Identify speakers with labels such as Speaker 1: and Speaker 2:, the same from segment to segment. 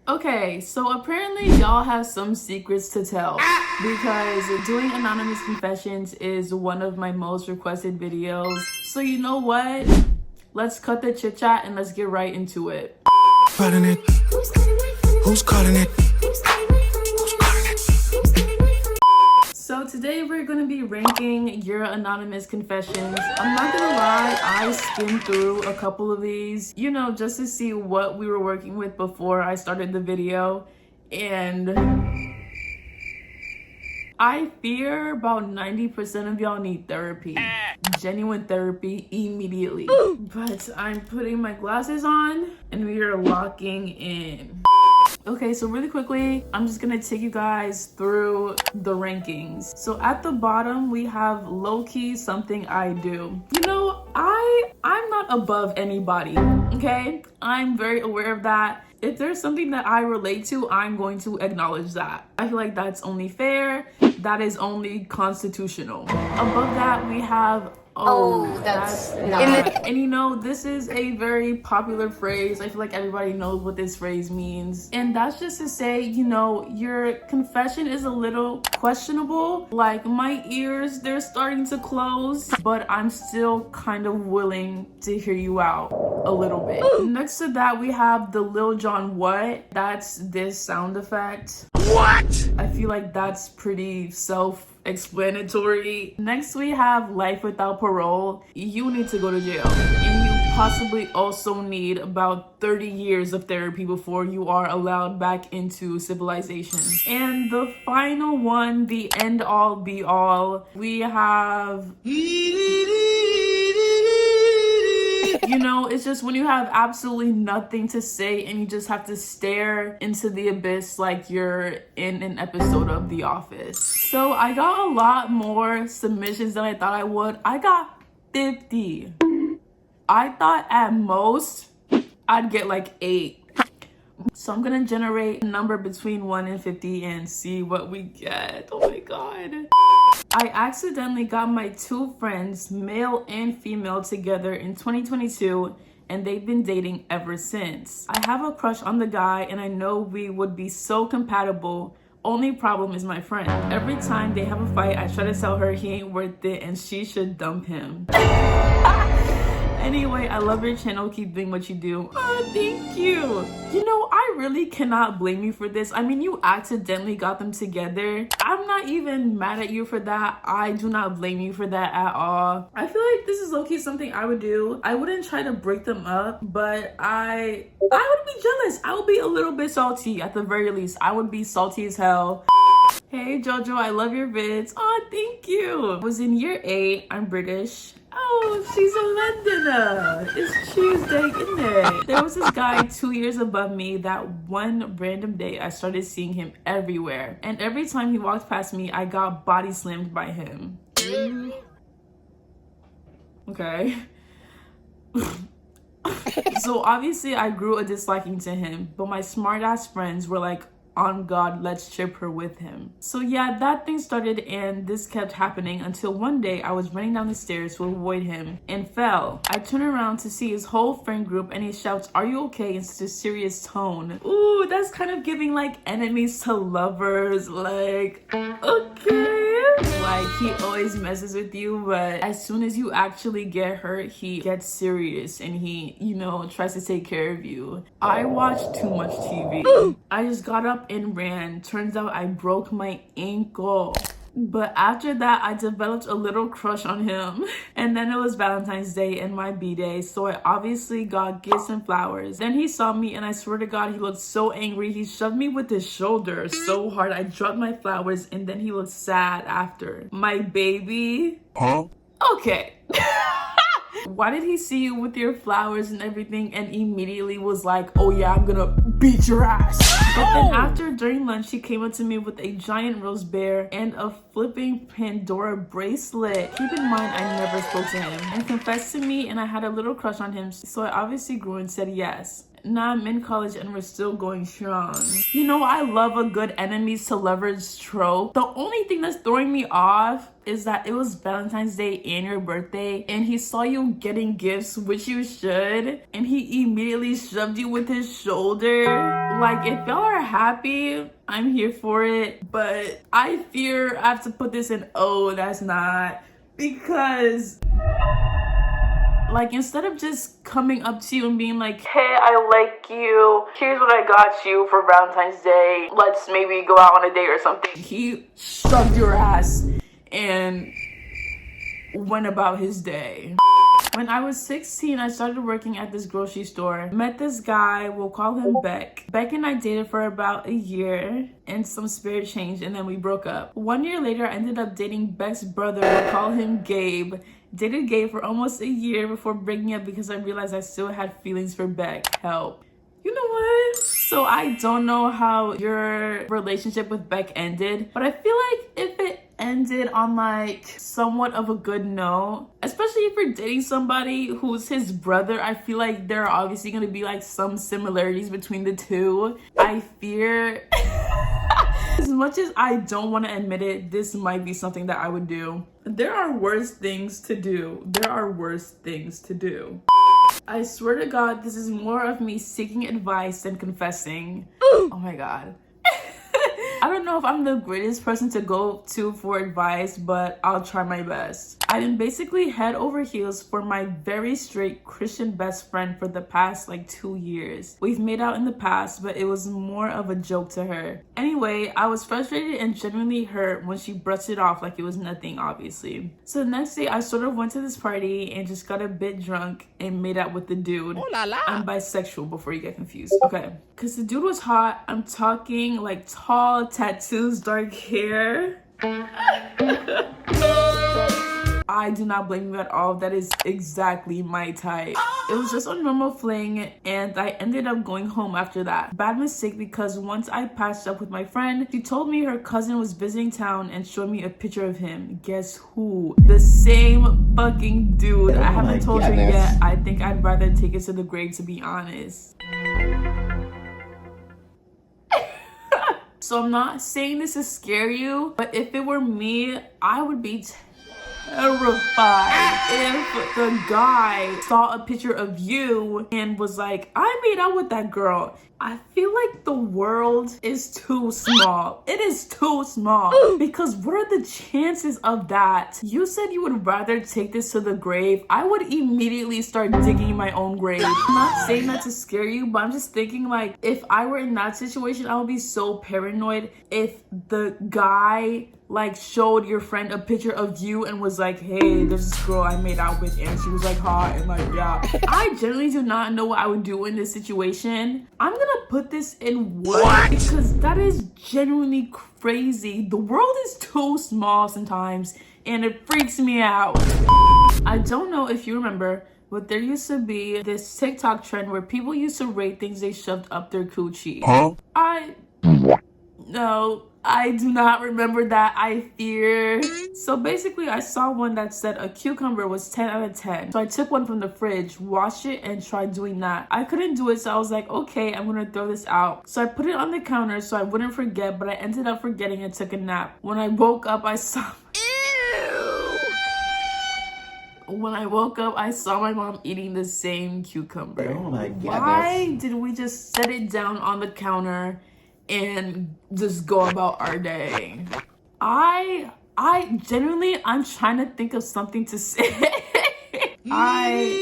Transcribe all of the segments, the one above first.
Speaker 1: Okay, so apparently y'all have some secrets to tell because doing anonymous confessions is one of my most requested videos. So you know what? Let's cut the chit chat and let's get right into it.
Speaker 2: Calling it? Who's calling it?
Speaker 1: So today we're going to be ranking your anonymous confessions. I'm not gonna lie, I skimmed through a couple of these, you know, just to see what we were working with before I started the video. And I fear about 90% of y'all need therapy. Genuine therapy immediately. But I'm putting my glasses on and we are locking in. Okay, so really quickly, I'm just gonna take you guys through the rankings. So at the bottom, we have low-key something I do. You know, I'm not above anybody, okay? I'm very aware of that. If there's something that I relate to, I'm going to acknowledge that. I feel like that's only fair. That is only constitutional. Above that, we have that's not. And you know, this is a very popular phrase. I feel like everybody knows what this phrase means. And that's just to say, you know, your confession is a little questionable. Like my ears, they're starting to close, but I'm still kind of willing to hear you out a little bit. Next to that, we have the Lil Jon what? That's this sound effect.
Speaker 2: What?
Speaker 1: I feel like that's pretty self-explanatory. Next, we have life without parole. You need to go to jail. And you possibly also need about 30 years of therapy before you are allowed back into civilization. And the final one, the end all be all, we have... You know, it's just when you have absolutely nothing to say and you just have to stare into the abyss like you're in an episode of The Office. So I got a lot more submissions than I thought I would. I got 50. I thought at most I'd get like 8. So I'm gonna generate a number between 1 and 50 and see what we get. Oh my god. I accidentally got my 2 friends, male and female, together in 2022 and they've been dating ever since. I have a crush on the guy and I know we would be so compatible. Only problem is my friend. Every time they have a fight, I try to tell her he ain't worth it and she should dump him. Anyway, I love your channel. Keep doing what you do. Oh, thank you. You know, I really cannot blame you for this. I mean, you accidentally got them together. I'm not even mad at you for that. I do not blame you for that at all. I feel like this is low-key something I would do. I wouldn't try to break them up, but I would be jealous. I would be a little bit salty at the very least. I would be salty as hell. Hey Jojo, I love your vids. Oh, thank you. I was in year 8. I'm British. Oh, she's a Londoner. It's Tuesday, isn't it? There was this guy 2 years above me that one random day I started seeing him everywhere. And every time he walked past me, I got body slammed by him. Okay. So obviously I grew a disliking to him, but my smart ass friends were like, on God, let's chip her with him. So yeah, that thing started and this kept happening until one day I was running down the stairs to avoid him and fell. I turn around to see his whole friend group and he shouts, "Are you okay?" in such a serious tone. Ooh, that's kind of giving like enemies to lovers, like, okay. Like he always messes with you, but as soon as you actually get hurt, he gets serious and he, you know, tries to take care of you. I watch too much TV. I just got up and ran. Turns out I broke my ankle. But after that, I developed a little crush on him. And then it was Valentine's Day and my B-Day, so I obviously got gifts and flowers. Then he saw me and I swear to God, he looked so angry. He shoved me with his shoulder so hard. I dropped my flowers and then he looked sad after. My baby?
Speaker 2: Huh?
Speaker 1: Okay. Why did he see you with your flowers and everything and immediately was like, oh yeah, I'm gonna beat your ass? But then after, during lunch, he came up to me with a giant rose bear and a flipping Pandora bracelet. Keep in mind, I never spoke to him. And confessed to me and I had a little crush on him, so I obviously grew and said yes. now I'm in college and we're still going strong. You know, I love a good enemies to lovers trope. The only thing that's throwing me off is that it was Valentine's Day and your birthday, and he saw you getting gifts, which you should, and he immediately shoved you with his shoulder. Like, if y'all are happy, I'm here for it, but I fear I have to put this in that's not, because like, instead of just coming up to you and being like, hey, I like you, here's what I got you for Valentine's Day, let's maybe go out on a date or something, he shoved your ass and went about his day. When I was 16, I started working at this grocery store. Met this guy, we'll call him Beck. Beck and I dated for about a year and some spare change, and then we broke up. 1 year later, I ended up dating Beck's brother, we'll call him Gabe. Dated Gabe for almost a year before breaking up because I realized I still had feelings for Beck. Help. You know what? So I don't know how your relationship with Beck ended, but I feel like if it ended on like somewhat of a good note, especially if you're dating somebody who's his brother, I feel like there are obviously going to be like some similarities between the two. I fear as much as I don't want to admit it, this might be something that I would do. There are worse things to do. There are worse things to do. I swear to God, this is more of me seeking advice than confessing. Oh my God. I don't know if I'm the greatest person to go to for advice, but I'll try my best. I've been basically head over heels for my very straight Christian best friend for the past like 2 years. We've made out in the past, but it was more of a joke to her. Anyway, I was frustrated and genuinely hurt when she brushed it off like it was nothing, obviously. So the next day, I sort of went to this party and just got a bit drunk and made out with the dude. Oh la la. I'm bisexual before you get confused. Okay. Because the dude was hot. I'm talking like tall, tattoos, dark hair. I do not blame you at all. That is exactly my type. It was just a normal fling and I ended up going home after that. Bad mistake, because once I patched up with my friend, she told me her cousin was visiting town and showed me a picture of him. Guess who? The same fucking dude. I haven't told her yet. I think I'd rather take it to the grave, to be honest. So I'm not saying this to scare you, but if it were me, I would be terrified if the guy saw a picture of you and was like, I made out with that girl. I feel like the world is too small. It is too small. Because what are the chances of that? You said you would rather take this to the grave. I would immediately start digging my own grave. I'm not saying that to scare you, but I'm just thinking like, if I were in that situation, I would be so paranoid if the guy like showed your friend a picture of you and was like, hey, there's this girl I made out with and she was like hot and like, yeah. I generally do not know what I would do in this situation. I'm gonna put this in what? Because that is genuinely crazy. The world is too small sometimes and it freaks me out. I don't know if you remember, but there used to be this TikTok trend where people used to rate things they shoved up their coochie. Huh? No, I do not remember that. I fear. So basically, I saw one that said a cucumber was 10 out of 10. So I took one from the fridge, washed it, and tried doing that. I couldn't do it, so I was like, okay, I'm gonna throw this out. So I put it on the counter so I wouldn't forget, but I ended up forgetting and took a nap. When I woke up, I saw... When I woke up, I saw my mom eating the same cucumber. Oh my goodness. Why did we just set it down on the counter and just go about our day? I genuinely, I'm trying to think of something to say. Yeah.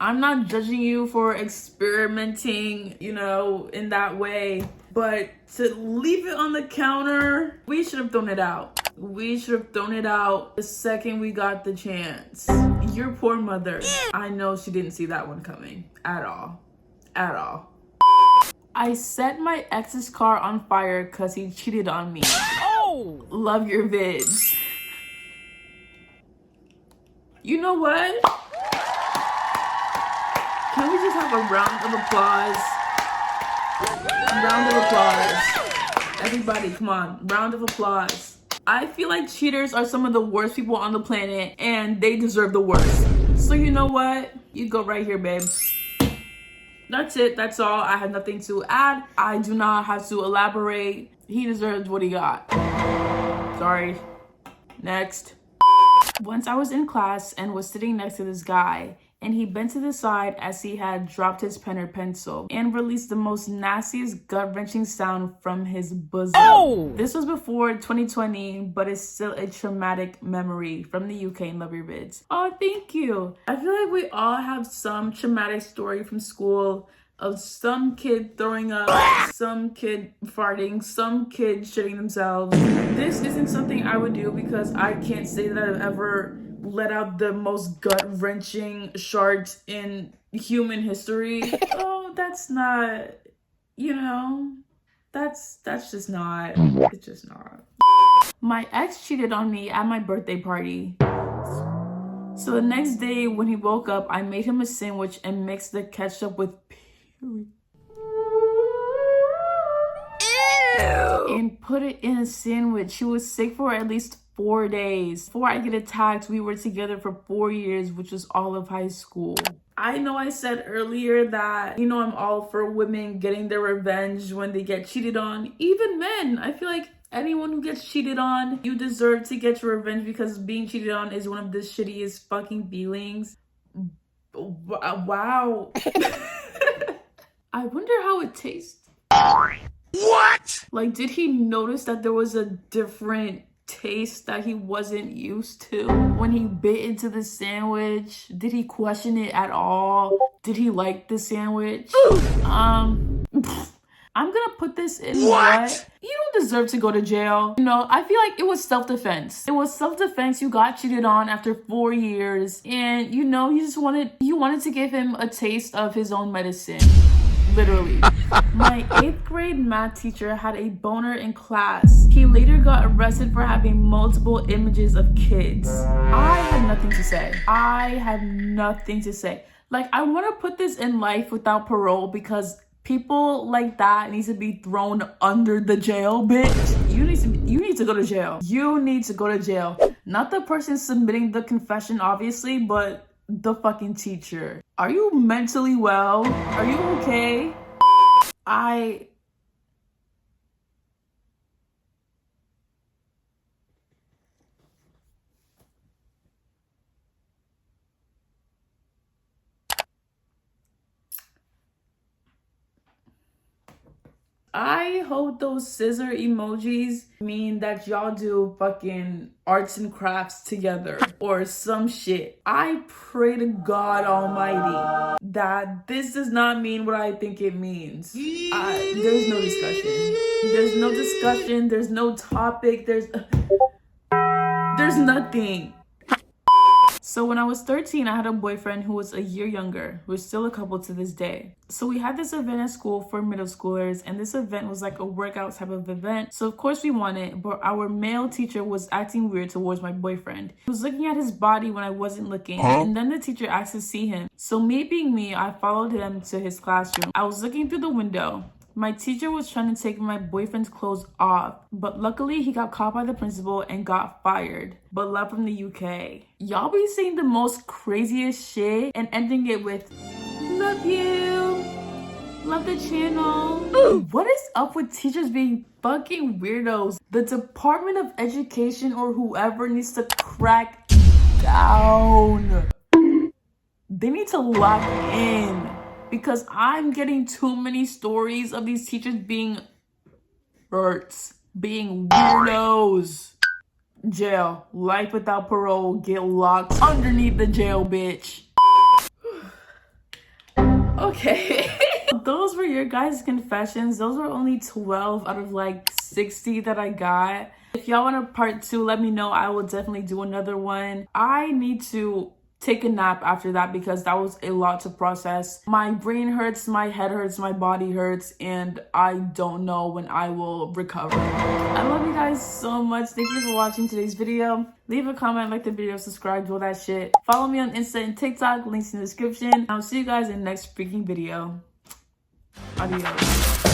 Speaker 1: I'm not judging you for experimenting, you know, in that way, but to leave it on the counter, we should have thrown it out. We should have thrown it out the second we got the chance. Your poor mother. I know she didn't see that one coming at all. At all. I set my ex's car on fire because he cheated on me. Oh! Love your vids. You know what? Can we just have a round of applause? A round of applause. Everybody, come on. Round of applause. I feel like cheaters are some of the worst people on the planet and they deserve the worst. So you know what? You go right here, babe. That's it. That's all. I have nothing to add. I do not have to elaborate. He deserves what he got. Sorry. Next. Once I was in class and was sitting next to this guy, and he bent to the side as he had dropped his pen or pencil and released the most nastiest gut-wrenching sound from his bosom. Oh! This was before 2020, but it's still a traumatic memory from the UK and love your vids. Oh, thank you. I feel like we all have some traumatic story from school of some kid throwing up, some kid farting, some kid shitting themselves. This isn't something I would do because I can't say that I've ever let out the most gut-wrenching sharts in human history. Oh, that's not, you know, that's just not, it's just not. My ex cheated on me at my birthday party. So the next day when he woke up, I made him a sandwich and mixed the ketchup with Ew. And put it in a sandwich. She was sick for at least 4 days. Before I get attacked, we were together for 4 years, which was all of high school. I know I said earlier that, you know, I'm all for women getting their revenge when they get cheated on. Even men. I feel like anyone who gets cheated on, you deserve to get your revenge because being cheated on is one of the shittiest fucking feelings. Wow. I wonder how it tastes.
Speaker 2: What?
Speaker 1: Like, did he notice that there was a different taste that he wasn't used to when he bit into the sandwich? Did he question it at all? Did he like the sandwich? I'm gonna put this in what? You don't deserve to go to jail. You know, I feel like it was self-defense. It was self-defense. You got cheated on after 4 years and, you know, you wanted to give him a taste of his own medicine. Literally. My 8th grade math teacher had a boner in class. He later got arrested for having multiple images of kids. I have nothing to say. I have nothing to say. Like, I want to put this in life without parole because people like that need to be thrown under the jail, bitch. You need to go to jail. You need to go to jail. Not the person submitting the confession, obviously, but the fucking teacher. Are you mentally well? Are you okay? I hope those scissor emojis mean that y'all do fucking arts and crafts together or some shit. I pray to God Almighty that this does not mean what I think it means. There's no discussion. There's no discussion. There's no topic. There's nothing. So when I was 13, I had a boyfriend who was a year younger. We're still a couple to this day. So we had this event at school for middle schoolers, and this event was like a workout type of event. So of course we won it, but our male teacher was acting weird towards my boyfriend. He was looking at his body when I wasn't looking, and then the teacher asked to see him. So me being me, I followed him to his classroom. I was looking through the window. My teacher was trying to take my boyfriend's clothes off, but luckily he got caught by the principal and got fired, but left from the UK. Y'all be saying the most craziest shit and ending it with, love you, love the channel. What is up with teachers being fucking weirdos? The Department of Education or whoever needs to crack down. They need to lock in. Because I'm getting too many stories of these teachers being being weirdos. Jail, life without parole, get locked underneath the jail, bitch. Okay. Those were your guys' confessions. Those were only 12 out of like 60 that I got. If y'all want a part 2, let me know. I will definitely do another one. I need to take a nap after that because that was a lot to process. My brain hurts, my head hurts, my body hurts, and I don't know when I will recover. I love you guys so much. Thank you for watching today's video. Leave a comment, like the video, subscribe, do all that shit. Follow me on Insta and TikTok, links in the description. I'll see you guys in the next freaking video. Adios.